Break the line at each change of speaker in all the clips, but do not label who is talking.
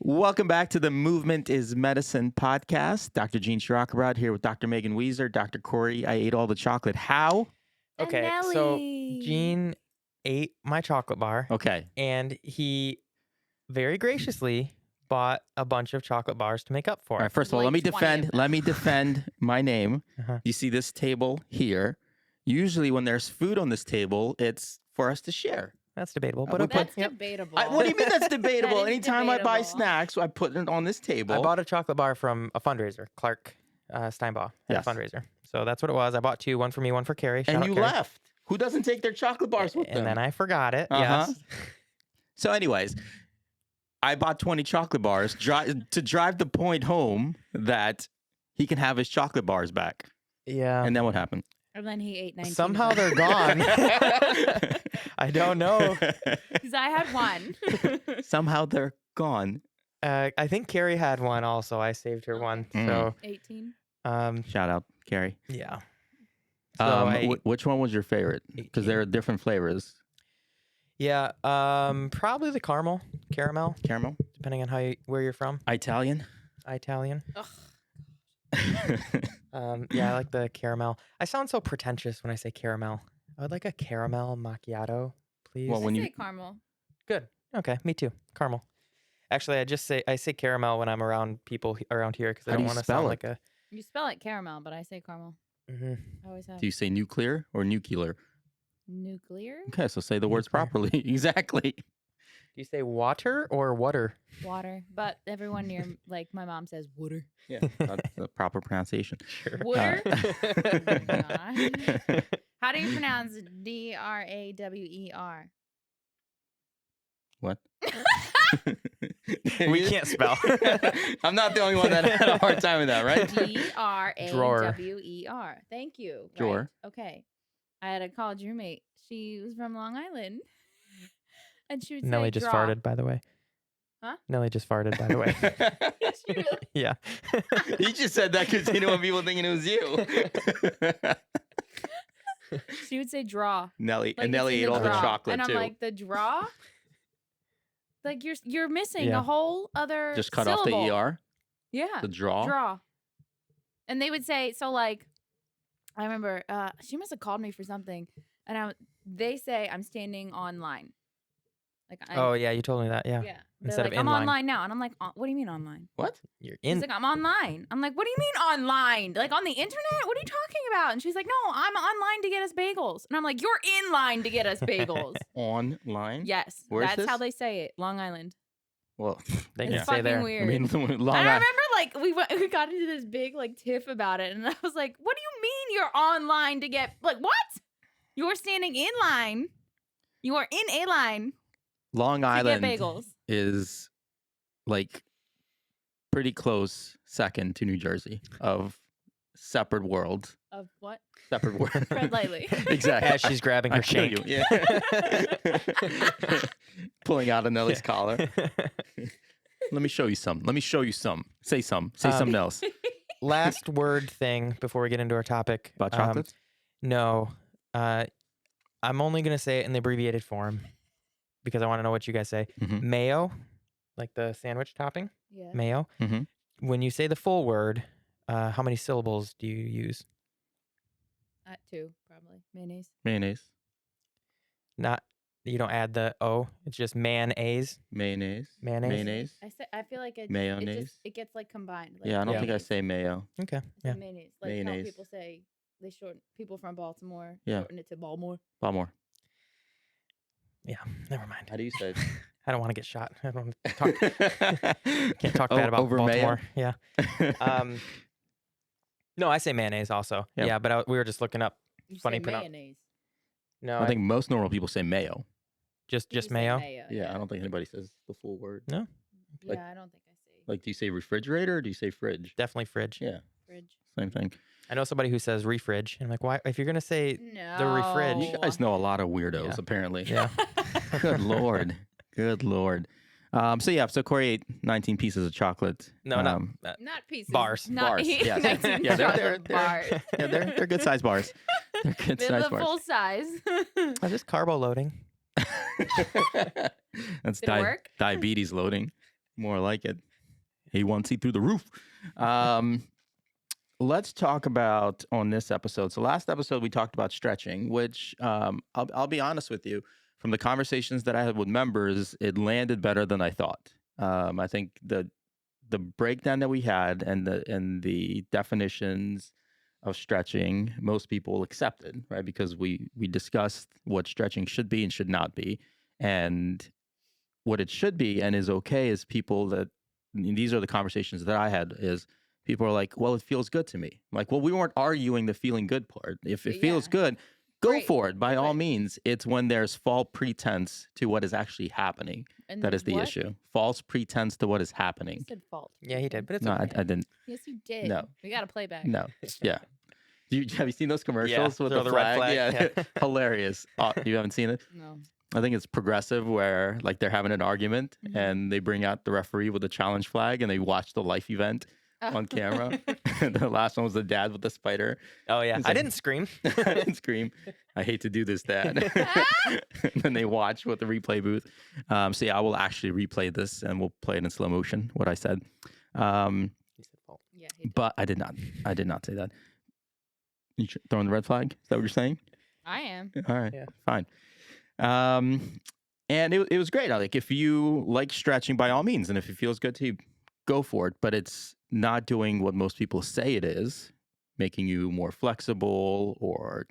Welcome back to the Movement is Medicine podcast. Dr. Gene Shirakarad here with Dr. Megan Weezer, Dr. Corey. I ate all the chocolate. How?
Okay,
And
so
Nelly.
Gene ate my chocolate bar,
Okay.
and he very graciously bought a bunch of chocolate bars to make up for
All
it.
right. First of all,
Like 20 of
let
them.
me defend my name.
Uh-huh.
You see this table here. Usually when there's food on this table, it's for us to share.
That's debatable,
I
but
would
okay.
That's
Yep.
debatable.
What do you mean that's debatable?
That is
Anytime I buy
debatable.
snacks, I put it on this table.
I bought a chocolate bar from a fundraiser, Clark Steinbaugh had
Yes.
a fundraiser. So that's what it was. I bought two, one for me, one for Carrie. Shout
and
out
you
Carrie.
left. Who doesn't take their chocolate bars with them?
And then I forgot it.
Uh-huh.
Yes.
So anyways, I bought 20 chocolate bars to drive the point home that he can have his chocolate bars back.
Yeah.
And then what happened?
And then he ate 19.
Somehow they're gone. I don't know.
Because I had one.
Somehow they're gone.
I think Carrie had one also. I saved her one. So,
18.
Shout out, Carrie.
yeah. So
Which one was your favorite? Because there are different flavors.
Yeah, probably the caramel,
Caramel?
depending on where you're from.
Italian?
Italian.
Ugh.
Yeah, I like the caramel. I sound so pretentious when I say caramel. I would like a caramel macchiato, please.
Well,
I
when
say
you-
caramel.
Good. Okay, me too. Caramel. Actually, I say caramel when I'm around people around here because I
How do
don't
you
want to
spell
sound
it?
like a.
You spell it caramel, but I say caramel.
Mhm.
I always have.
Do you say nuclear or nuclear?
Nuclear?
Okay, so say the words
Nuclear.
properly. Exactly.
Do you say water or water?
Water. But everyone near, like, my mom says water.
Yeah, that's the proper pronunciation.
Sure.
Water?
Uh,
God. How do you pronounce Drawer?
What?
We can't spell.
I'm not the only one that had a hard time with that, right?
Drawer. Thank you.
Drawer.
Right. Okay. I had a college roommate. She was from Long Island. And she would
Nelly
say
just
draw.
farted, by the way.
Huh?
Nelly just farted, by the way.
Yes, she really-
Yeah.
He just said that because he didn't want people thinking it was you.
She would say draw.
Nelly
Like
and Nelly
it's
ate
in
all the
draw.
chocolate
and I'm
too.
like, the draw? Like you're missing
Yeah.
a whole other
Just cut
syllable.
off the ER,
Yeah.
the draw.
Draw. And they would say, so like, I remember she must have called me for something. And they say I'm standing online. Like
Oh, yeah, you told me that. Yeah.
yeah. They're
Instead
like,
of
I'm
inline.
online now. And I'm like, what do you mean online?
What?
You're
She's
in.
like, I'm online. I'm like, what do you mean online? Like on the internet? What are you talking about? And she's like, no, I'm online to get us bagels. And I'm like, you're in line to get us bagels.
Online?
Yes.
Where is
that's how
this?
they say it. Long Island.
Well,
They
It's
can
fucking
say there.
weird.
I mean, Long
And I
Island.
remember like we got into this big like tiff about it. And I was like, what do you mean you're online to get like what? You're standing in line. You are in a line
Long
to
Island
get bagels.
is like pretty close second to New Jersey of separate world.
Of what?
Separate world.
Tread lightly.
Exactly.
As she's grabbing her
I kill
shank.
you. Yeah. Pulling out of Nelly's collar. Let me show you some. Let me show you some. Say some. Say something else.
Last word thing before we get into our topic.
About chocolates?
No. I'm only going to say it in the abbreviated form because I want to know what you guys say.
Mhm.
Mayo, like the sandwich topping,
Yeah.
mayo.
Mhm.
When you say the full word, how many syllables do you use?
At 2, probably. Mayonnaise.
Mayonnaise.
Not, you don't add the O. It's just mayonnaise.
Mayonnaise.
Mayonnaise.
Mayonnaise.
I feel like it
Mayonnaise.
it gets like combined. Like
Yeah, I don't think I
mayonnaise.
say mayo.
Okay.
I say
Yeah.
mayonnaise. Like
Mayonnaise.
how people say they shorten people from Baltimore
Yeah.
shorten it to Baltimore.
Baltimore.
Yeah. Never mind.
How do you say it?
I don't want to get shot. I don't want to talk. Can't talk bad about
over
Baltimore.
mayo?
Yeah. No, I say mayonnaise also.
Yeah.
Yeah, but we were just looking up.
You
Funny
say
pronoun-
mayonnaise.
No,
I think most normal people say mayo.
just
You say
mayo.
Yeah, I don't think anybody says the full word.
No,
like-
Yeah, I don't think I say
Like, do you say refrigerator or do you say fridge?
definitely fridge.
Yeah,
fridge.
same thing.
I know somebody who says refridge. And I'm like, why? If you're gonna say,
No.
refridge.
You guys know a lot of weirdos,
Yeah.
apparently.
yeah,
Good Lord. Good Lord. So Corey ate 19 pieces of chocolate.
no, not
Not pieces.
Bars.
Not
Bars, yes.
19
Yeah, they're-
chocolate bars.
Yeah, they're good size bars. They're good
They're
size
the
bars.
full size.
oh, just carbo loading.
That's
Did it work?
diabetes loading. More like it. A1C through the roof. Let's talk about on this episode. So last episode we talked about stretching, which I'll be honest with you. From the conversations that I had with members, it landed better than I thought. I think the breakdown that we had and the definitions of stretching, most people accepted, right? Because we discussed what stretching should be and should not be, and what it should be and is okay is people that, these are the conversations that I had, is people are like, well, it feels good to me. I'm like, well, we weren't arguing the feeling good part. If it feels good, go
Right.
for it by all
Right.
means. It's when there's false pretense to what is actually happening
And
that is the
what?
issue. False pretense to what is
You
happening.
said fault.
Yeah, he did, but it's
No,
okay.
I didn't.
Yes, you did.
No.
We got to play back.
No. Yeah. Have you seen those commercials with
throw
the
the red
flag?
flag,
Yeah. Hilarious. You haven't seen it?
No.
I think it's Progressive where like they're having an argument
Mhm.
and they bring out the referee with the challenge flag and they watch the life event on camera. The last one was the dad with the spider.
Oh yeah,
It's
I
like-
didn't scream.
I didn't scream. I hate to do this, Dad. And then they watch with the replay booth. So yeah, I will actually replay this and we'll play it in slow motion, what I said.
He said fault.
Yeah. He did.
But I did not say that. You throwing the red flag? Is that what you're saying?
I am.
All right,
Yeah.
fine. And it was great. Like if you like stretching, by all means, and if it feels good to you, go for it. But it's not doing what most people say it is, making you more flexible or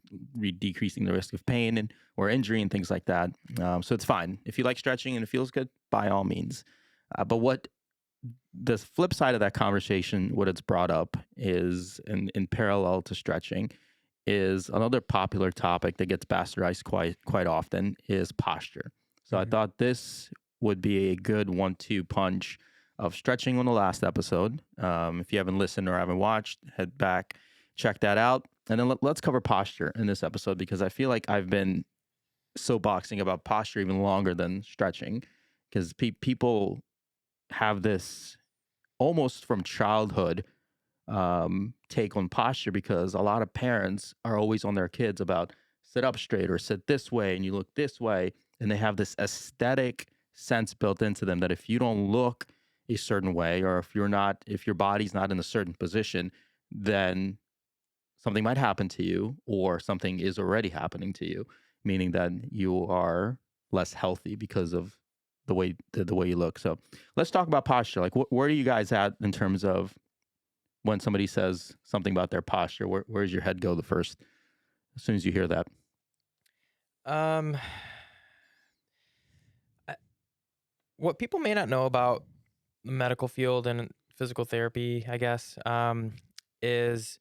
decreasing the risk of pain or injury and things like that. So it's fine if you like stretching and it feels good, by all means. But what the flip side of that conversation, what it's brought up is in parallel to stretching, is another popular topic that gets bastardized quite often is posture. So I
Mhm.
thought this would be a good 1-2 punch of stretching on the last episode. If you haven't listened or haven't watched, head back, check that out. And then let's cover posture in this episode because I feel like I've been soapboxing about posture even longer than stretching because people have this almost from childhood take on posture because a lot of parents are always on their kids about sit up straight or sit this way and you look this way. And they have this aesthetic sense built into them that if you don't look a certain way or if your body's not in a certain position, then something might happen to you or something is already happening to you, meaning that you are less healthy because of the way you look. So let's talk about posture. Like where are you guys at in terms of when somebody says something about their posture? Where does your head go as soon as you hear that?
What people may not know about the medical field and physical therapy, I guess, is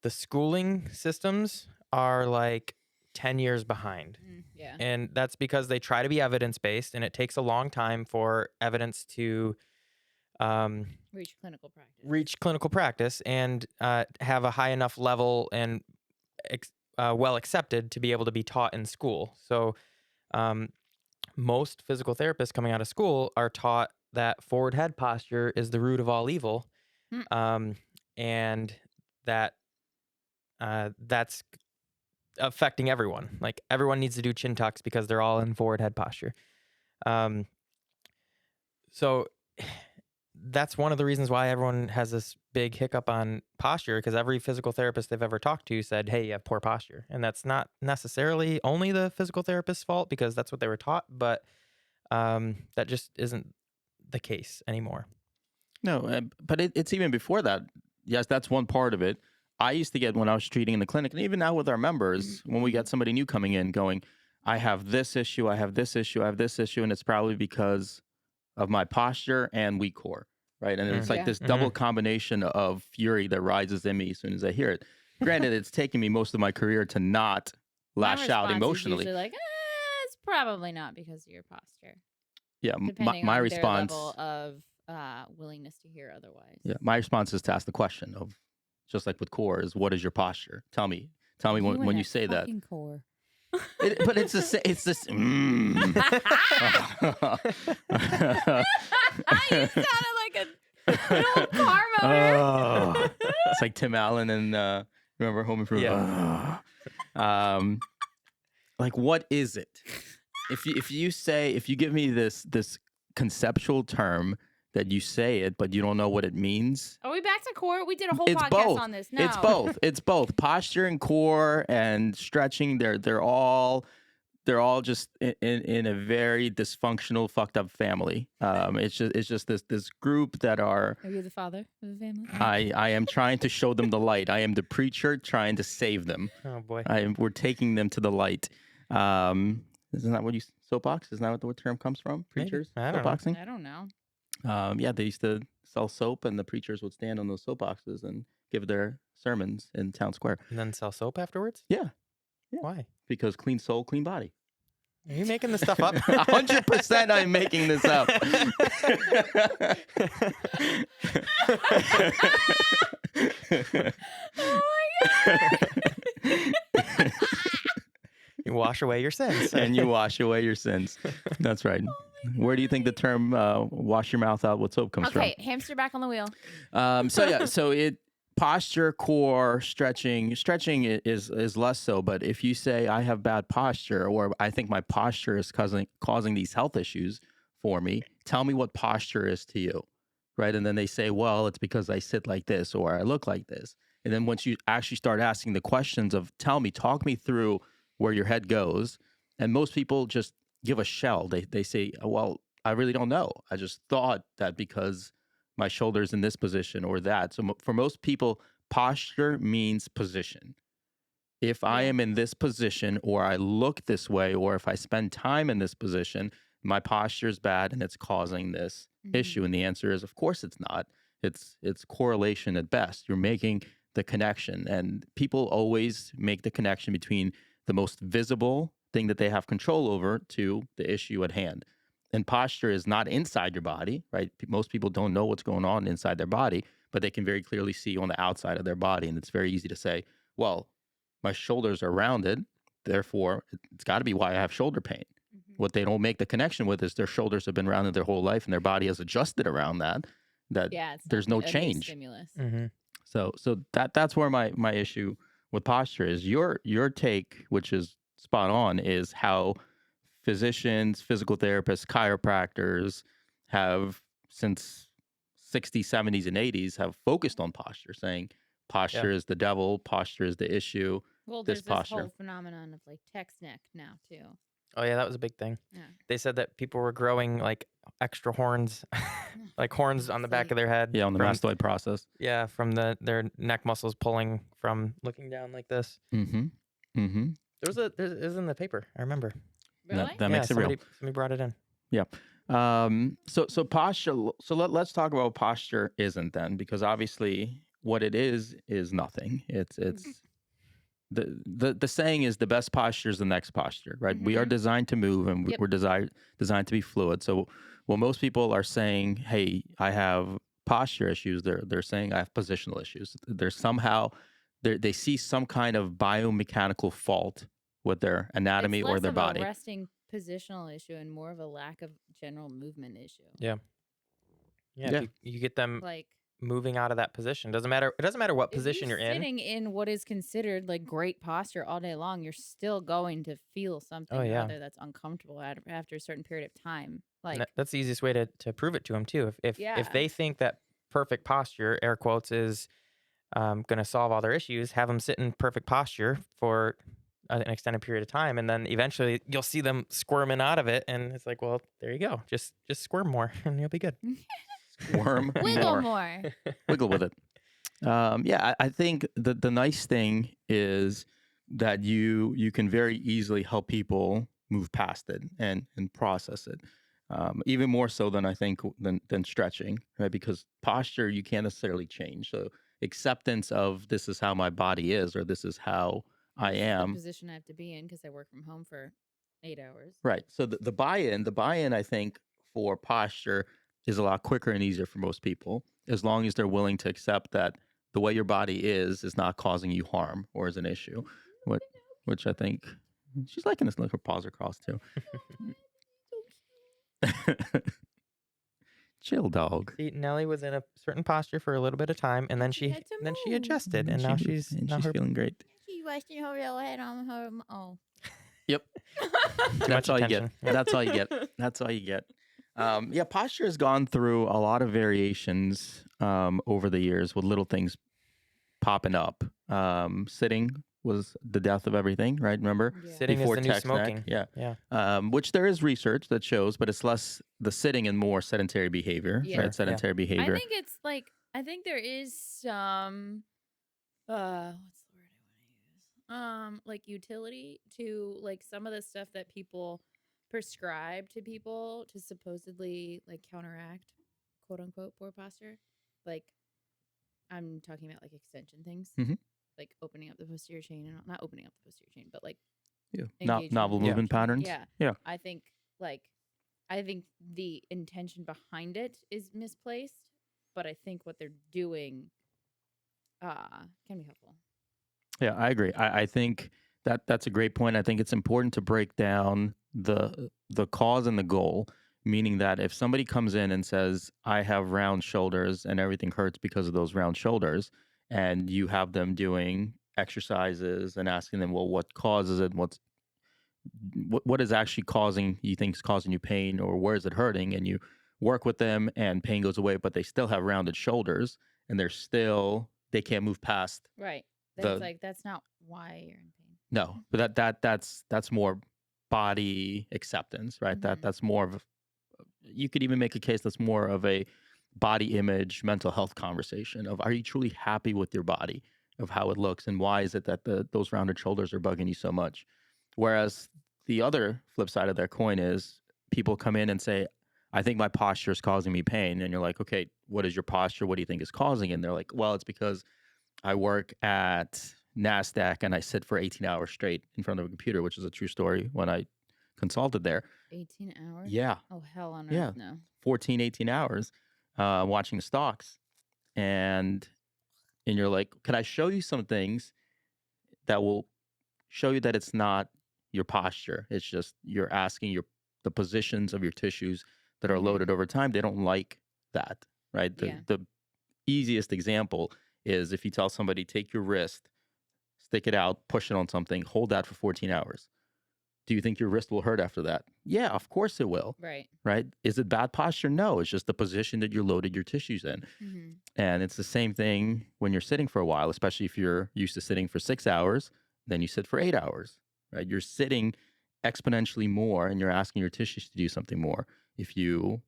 the schooling systems are like 10 years behind.
Yeah.
And that's because they try to be evidence-based, and it takes a long time for evidence to
Reach clinical practice.
reach clinical practice and have a high enough level and well accepted to be able to be taught in school. So most physical therapists coming out of school are taught that forward head posture is the root of all evil, and that that's affecting everyone. Like everyone needs to do chin tucks because they're all in forward head posture. So that's one of the reasons why everyone has this big hiccup on posture, because every physical therapist they've ever talked to said, hey, you have poor posture. And that's not necessarily only the physical therapist's fault because that's what they were taught, but that just isn't the case anymore.
No, but it's even before that. Yes, that's one part of it. I used to get when I was treating in the clinic, and even now with our members, when we get somebody new coming in going, I have this issue, I have this issue, I have this issue, and it's probably because of my posture and weak core, right? And it's like
Yeah.
this double combination of fury that rises in me as soon as I hear it. Granted, it's taken me most of my career to not lash out emotionally.
Usually like, it's probably not because of your posture.
Yeah,
Depending
my
on
response.
their level of willingness to hear otherwise.
Yeah, my response is to ask the question of, just like with core, is what is your posture? Tell me when you say that.
Core.
But it's this.
You sounded like an old car motor.
Oh, it's like Tim Allen and remember Home Improvement.
Yeah.
Like what is it? If you give me this conceptual term that you say it, but you don't know what it means.
Are we back to core? We did a whole
It's
podcast
both.
on this. No.
It's both. It's both. Posture and core and stretching. They're all just in a very dysfunctional, fucked up family. It's just this group that are.
Are you the father of the family?
I am trying to show them the light. I am the preacher trying to save them.
Oh boy.
We're taking them to the light. Isn't that what you soapbox? Isn't that what the term comes from?
Maybe.
Preachers
I don't know.
soapboxing.
I don't know.
Yeah, they used to sell soap, and the preachers would stand on those soapboxes and give their sermons in town square.
And then sell soap afterwards?
Yeah.
Why?
Because clean soul, clean body.
Are you making this stuff up?
100% I'm making this up.
Oh my god.
You wash away your sins.
And you wash away your sins. That's right. Where do you think the term wash your mouth out with soap comes
Okay, hamster back on the wheel.
from? So it posture, core, stretching is less so. But if you say I have bad posture, or I think my posture is causing these health issues for me, tell me what posture is to you, right? And then they say, well, it's because I sit like this or I look like this. And then once you actually start asking the questions of talk me through where your head goes, and most people just give a shell. They say, well, I really don't know. I just thought that because my shoulder's in this position or that. So for most people, posture means position. If I am in this position, or I look this way, or if I spend time in this position, my posture is bad and it's causing this issue. And the answer is, of course it's not. It's correlation at best. You're making the connection, and people always make the connection between the most visible thing that they have control over to the issue at hand. And posture is not inside your body, right? Most people don't know what's going on inside their body, but they can very clearly see on the outside of their body. And it's very easy to say, well, my shoulders are rounded, therefore it's got to be why I have shoulder pain. What they don't make the connection with is their shoulders have been rounded their whole life, and their body has adjusted around that there's no change.
Stimulus.
So that's where my issue with posture is. Your take, which is spot on, is how physicians, physical therapists, chiropractors have since 60s, 70s, and 80s have focused on posture, saying posture is the devil, posture is the issue.
Well,
this
there's this
posture.
whole phenomenon of like text neck now too.
Oh yeah, that was a big thing.
Yeah.
They said that people were growing like extra horns, like horns on the back of their head.
Yeah, on the mastoid process.
Yeah, from their neck muscles pulling from looking down like this.
Mm-hmm.
It was in the paper. I remember.
Really?
That makes it real.
Somebody brought it in.
Yeah. So posture. So let's talk about what posture isn't then, because obviously what it is nothing. It's the saying is the best posture is the next posture, right? We are designed to move, and we're designed to be fluid. So when most people are saying, "Hey, I have posture issues," they're saying I have positional issues. There's somehow they see some kind of biomechanical fault with their anatomy or their body.
It's less of a resting positional issue and more of a lack of general movement issue.
Yeah. If you get them
Like
moving out of that position. It doesn't matter what position you're in.
Sitting in what is considered like great posture all day long, you're still going to feel something or other that's uncomfortable after a certain period of time. Like
that's the easiest way to prove it to them too. If they think that perfect posture, air quotes, is going to solve all their issues, have them sit in perfect posture for an extended period of time, and then eventually you'll see them squirming out of it, and it's like, well, there you go, just squirm more and you'll be good.
Squirm
wiggle more.
Wiggle with it. I think the nice thing is that you can very easily help people move past it and process it, even more so than I think than stretching, right? Because posture you can't necessarily change. So acceptance of this is how my body is, or this is how I am.
The position I have to be in because I work from home for 8 hours.
Right. So the buy-in, I think, for posture is a lot quicker and easier for most people, as long as they're willing to accept that the way your body is not causing you harm or is an issue. Which I think she's liking this little paws across too. Chill, dog.
See, Nellie was in a certain posture for a little bit of time, and then she adjusted, and now she's
feeling great.
She's resting her real head on her. Oh.
Yep. That's all you get. That's all you get. Yeah, posture has gone through a lot of variations over the years with little things popping up. Sitting was the death of everything, right? Remember?
Yeah.
Sitting is
Before
the new
tech snack,
smoking.
yeah.
Yeah.
Which there is research that shows, but it's less the sitting and more sedentary behavior,
Yeah.
right?
Sure,
Sedentary
I
behavior.
think it's like I think there is some what's the word I want to use? Like utility to like some of the stuff that people prescribe to people to supposedly like counteract quote unquote poor posture. Like I'm talking about like extension things.
Mhm.
Like opening up the posterior chain and not opening up the posterior chain, but like
Yeah.
engaging
Novel
the
Yeah.
movement
posterior chain.
patterns.
Yeah.
Yeah.
I think the intention behind it is misplaced, but I think what they're doing can be helpful.
Yeah, I agree. I think that's a great point. I think it's important to break down the cause and the goal, meaning that if somebody comes in and says, I have round shoulders and everything hurts because of those round shoulders, and you have them doing exercises and asking them, well, what causes it? What is actually causing you think is causing you pain, or where is it hurting? And you work with them and pain goes away, but they still have rounded shoulders and they can't move past
Right.
the
That's not why you're in pain.
no, but that's more body acceptance, right?
Mhm.
That's more of you could even make a case that's more of a body image, mental health conversation of are you truly happy with your body, of how it looks, and why is it that those rounded shoulders are bugging you so much? Whereas the other flip side of that coin is people come in and say, I think my posture is causing me pain. And you're like, okay, what is your posture? What do you think is causing it? And they're like, well, it's because I work at NASDAQ and I sit for 18 hours straight in front of a computer, which is a true story when I consulted there.
18 hours?
Yeah.
Oh, hell on
Yeah.
earth, no.
14, 18 hours watching the stocks. And you're like, can I show you some things that will show you that it's not your posture? It's just you're asking the positions of your tissues that are
Mhm.
loaded over time. They don't like that, right?
Yeah.
The easiest example is if you tell somebody, take your wrist, stick it out, push it on something, hold that for 14 hours. Do you think your wrist will hurt after that? Yeah, of course it will.
Right.
Right? Is it bad posture? No, it's just the position that you loaded your tissues in.
Mm-hmm.
And it's the same thing when you're sitting for a while, especially if you're used to sitting for 6 hours, then you sit for 8 hours, right? You're sitting exponentially more and you're asking your tissues to do something more. If you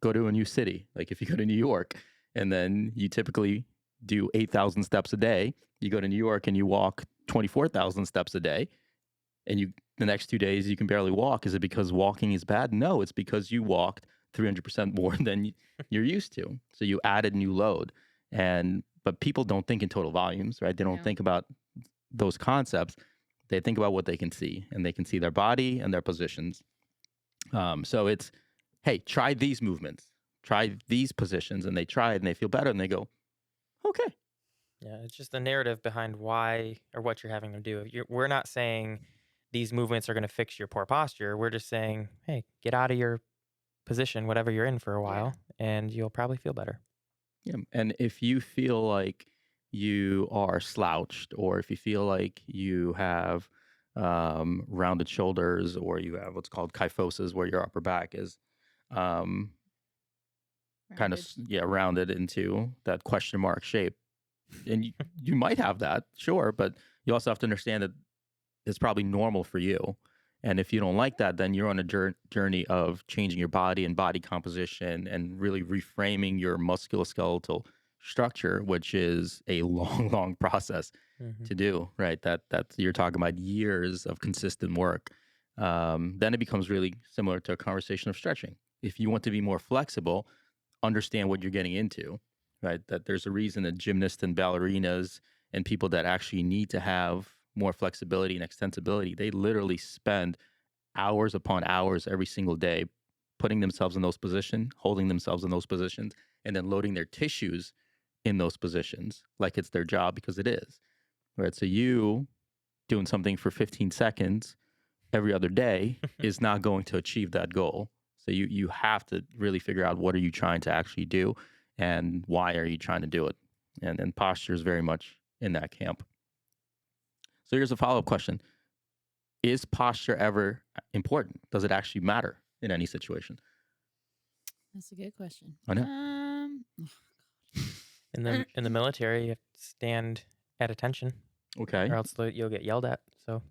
go to a new city, like if you go to New York and then you typically do 8,000 steps a day, you go to New York and you walk 24,000 steps a day, and the next 2 days you can barely walk. Is it because walking is bad? No, it's because you walked 300% more than you're used to. So you added new load. But people don't think in total volumes, right? They don't
No.
think about those concepts. They think about what they can see, and they can see their body and their positions. So it's, hey, try these movements, try these positions, and they try it and they feel better and they go, okay.
Yeah, it's just the narrative behind why or what you're having them do. We're not saying these movements are going to fix your poor posture. We're just saying, hey, get out of your position, whatever you're in for a while, and you'll probably feel better.
Yeah. And if you feel like you are slouched, or if you feel like you have rounded shoulders, or you have what's called kyphosis, where your upper back is kind of rounded into that question mark shape, and you might have that, sure, but you also have to understand that it's probably normal for you. And if you don't like that, then you're on a journey of changing your body and body composition and really reframing your musculoskeletal structure, which is a long, long process to do, right? That's you're talking about years of consistent work. Then it becomes really similar to a conversation of stretching. If you want to be more flexible, understand what you're getting into, right? That there's a reason that gymnasts and ballerinas and people that actually need to have more flexibility and extensibility, they literally spend hours upon hours every single day putting themselves in those positions, holding themselves in those positions, and then loading their tissues in those positions like it's their job, because it is, right? So you doing something for 15 seconds every other day is not going to achieve that goal. So you have to really figure out what are you trying to actually do and why are you trying to do it? And posture is very much in that camp. So here's a follow-up question. Is posture ever important? Does it actually matter in any situation?
That's a good question.
I know.
In the military, you have to stand at attention,
Okay.
or else you'll get yelled at. So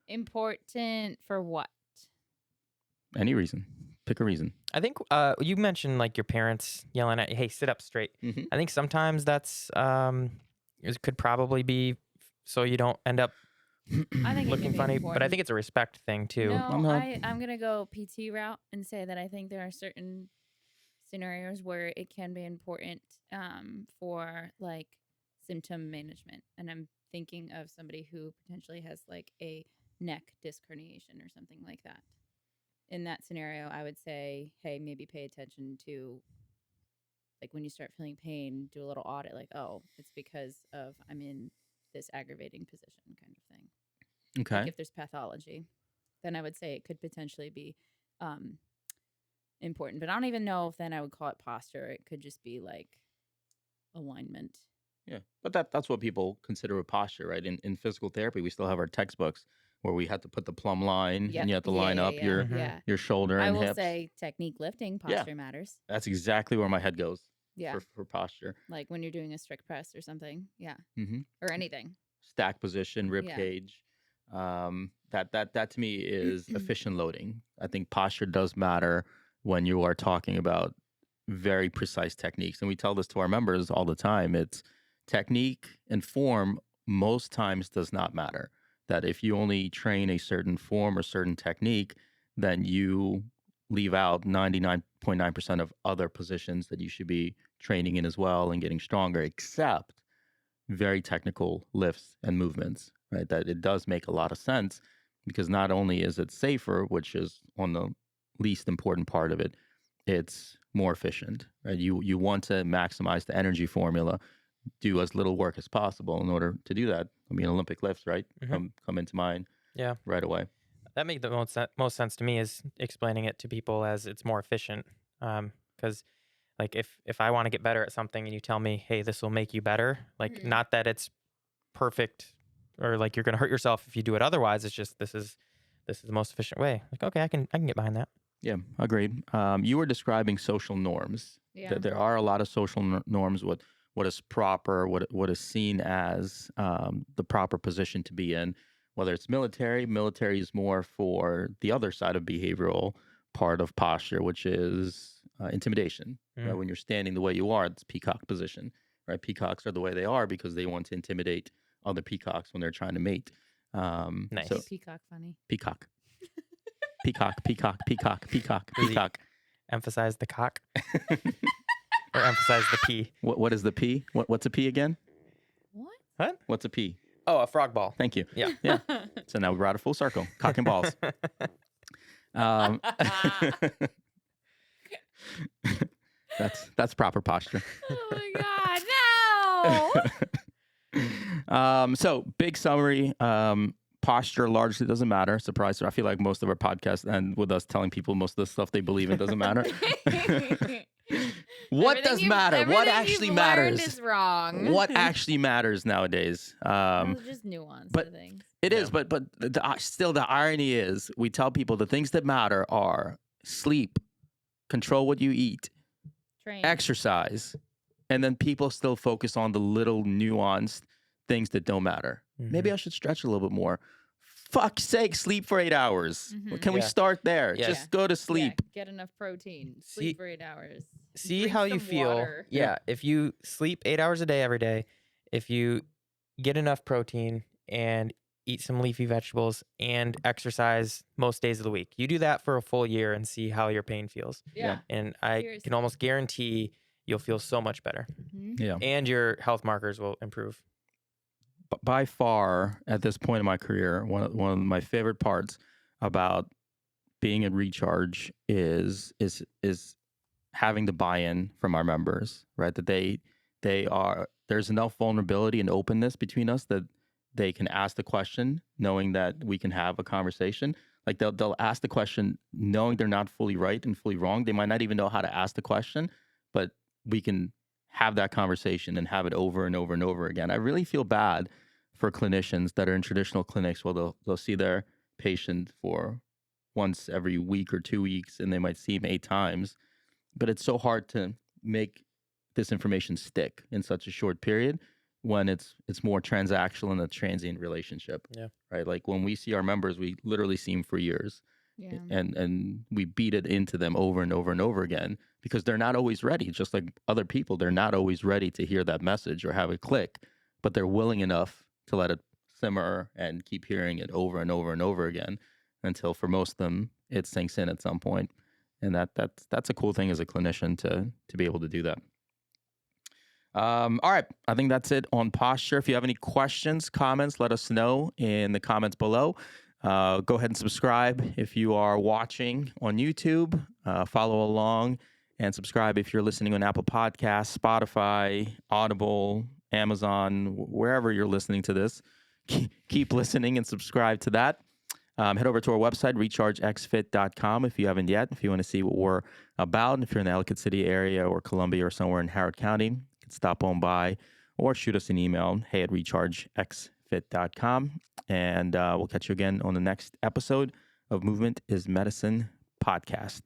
Important for what?
Any reason. Pick a reason.
I think you mentioned like your parents yelling at you, "Hey, sit up straight."
Mm-hmm.
I think sometimes that's it could probably be so you don't end up
I think it
looking
can be
funny, but I
important.
think it's a respect thing too.
No,
not-
I'm gonna go PT route and say that I think there are certain scenarios where it can be important for like symptom management, and I'm thinking of somebody who potentially has like a neck disc herniation or something like that. In that scenario, I would say, hey, maybe pay attention to like when you start feeling pain, do a little audit, like, oh, it's because of I'm in this aggravating position kind of thing.
Okay.
Like if there's pathology, then I would say it could potentially be important. But I don't even know if then I would call it posture. It could just be like alignment.
Yeah, but that's what people consider a posture, right? In physical therapy, we still have our textbooks where we had to put the plumb line and you have to line up your
Mhm.
your shoulder
I
and
will
hips.
say technique lifting,
Yeah.
posture matters.
That's exactly where my head goes.
Yeah.
For posture.
Like when you're doing a strict press or something. Yeah.
Mm-hmm.
Or anything.
Stack position, rib
Yeah.
cage. That to me is efficient loading. I think posture does matter when you are talking about very precise techniques. And we tell this to our members all the time. It's technique and form most times does not matter. That if you only train a certain form or certain technique, then you leave out 99.9% of other positions that you should be training in as well and getting stronger, except very technical lifts and movements, right? That it does make a lot of sense because not only is it safer, which is on the least important part of it, it's more efficient, right? You want to maximize the energy formula, do as little work as possible in order to do that. I mean, Olympic lifts, right?
Mhm.
Come into mind
Yeah.
right away.
That makes the most sense to me is explaining it to people as it's more efficient. Because like if I want to get better at something and you tell me, hey, this will make you better, like
Mhm.
not that it's perfect or like you're gonna hurt yourself if you do it otherwise. It's just this is the most efficient way. Like okay, I can get behind that.
Yeah, agreed. You were describing social norms.
Yeah.
There are a lot of social norms. What is proper? What is seen as the proper position to be in? Whether it's military, military is more for the other side of behavioral part of posture, which is intimidation. Right? When you're standing the way you are, it's peacock position. Right? Peacocks are the way they are because they want to intimidate other peacocks when they're trying to mate.
Nice.
So
Peacock funny.
peacock. Peacock, peacock, peacock, peacock,
Does he-
peacock.
Emphasize the cock or emphasize the P.
What is the P? What's a P again?
What?
What?
What's a P?
Oh, a frog ball.
Thank you.
Yeah.
Yeah. So now we brought it full circle. Cock and balls. Um, that's proper posture.
Oh my God, no!
So big summary. Posture largely doesn't matter. Surprise! I feel like most of our podcasts end with us telling people most of the stuff they believe in doesn't matter. What does matter? What actually matters?
Is wrong.
What actually matters nowadays?
It's just nuance.
but-
I think.
It is, but still the irony is we tell people the things that matter are sleep, control what you eat,
Train.
exercise, and then people still focus on the little nuanced things that don't matter. Maybe I should stretch a little bit more. Fuck's sake, sleep for 8 hours.
Mhm.
Can we
Yeah.
start there?
Yeah.
Just go to sleep.
Yeah, get enough protein.
See-
Sleep for 8 hours.
See
Drink
how you
some
feel.
water.
Yeah. If you sleep 8 hours a day every day, if you get enough protein and eat some leafy vegetables and exercise most days of the week, you do that for a full year and see how your pain feels.
Yeah.
And I
Seriously.
can almost guarantee you'll feel so much better
Mhm.
Yeah.
and your health markers will improve.
By far, at this point in my career, one of my favorite parts about being at Recharge is having the buy-in from our members, right? That there's enough vulnerability and openness between us that they can ask the question, knowing that we can have a conversation. Like they'll ask the question, knowing they're not fully right and fully wrong. They might not even know how to ask the question, but we can have that conversation and have it over and over and over again. I really feel bad for clinicians that are in traditional clinics where they'll see their patient for once every week or 2 weeks and they might see him 8 times. but it's so hard to make this information stick in such a short period when it's more transactional and a transient relationship.
Yeah.
Right. Like when we see our members, we literally see them for years.
Yeah.
And we beat it into them over and over and over again because they're not always ready. Just like other people, they're not always ready to hear that message or have it click, but they're willing enough to let it simmer and keep hearing it over and over and over again until for most of them it sinks in at some point. And that's a cool thing as a clinician to be able to do that. All right. I think that's it on posture. If you have any questions, comments, let us know in the comments below. Go ahead and subscribe if you are watching on YouTube. Follow along and subscribe if you're listening on Apple Podcasts, Spotify, Audible, Amazon, wherever you're listening to this. Keep listening and subscribe to that. Head over to our website, rechargexfit.com if you haven't yet. If you want to see what we're about, and if you're in the Ellicott City area or Columbia or somewhere in Howard County, you can stop on by or shoot us an email, hey@rechargexfit.com. And we'll catch you again on the next episode of Movement is Medicine podcast.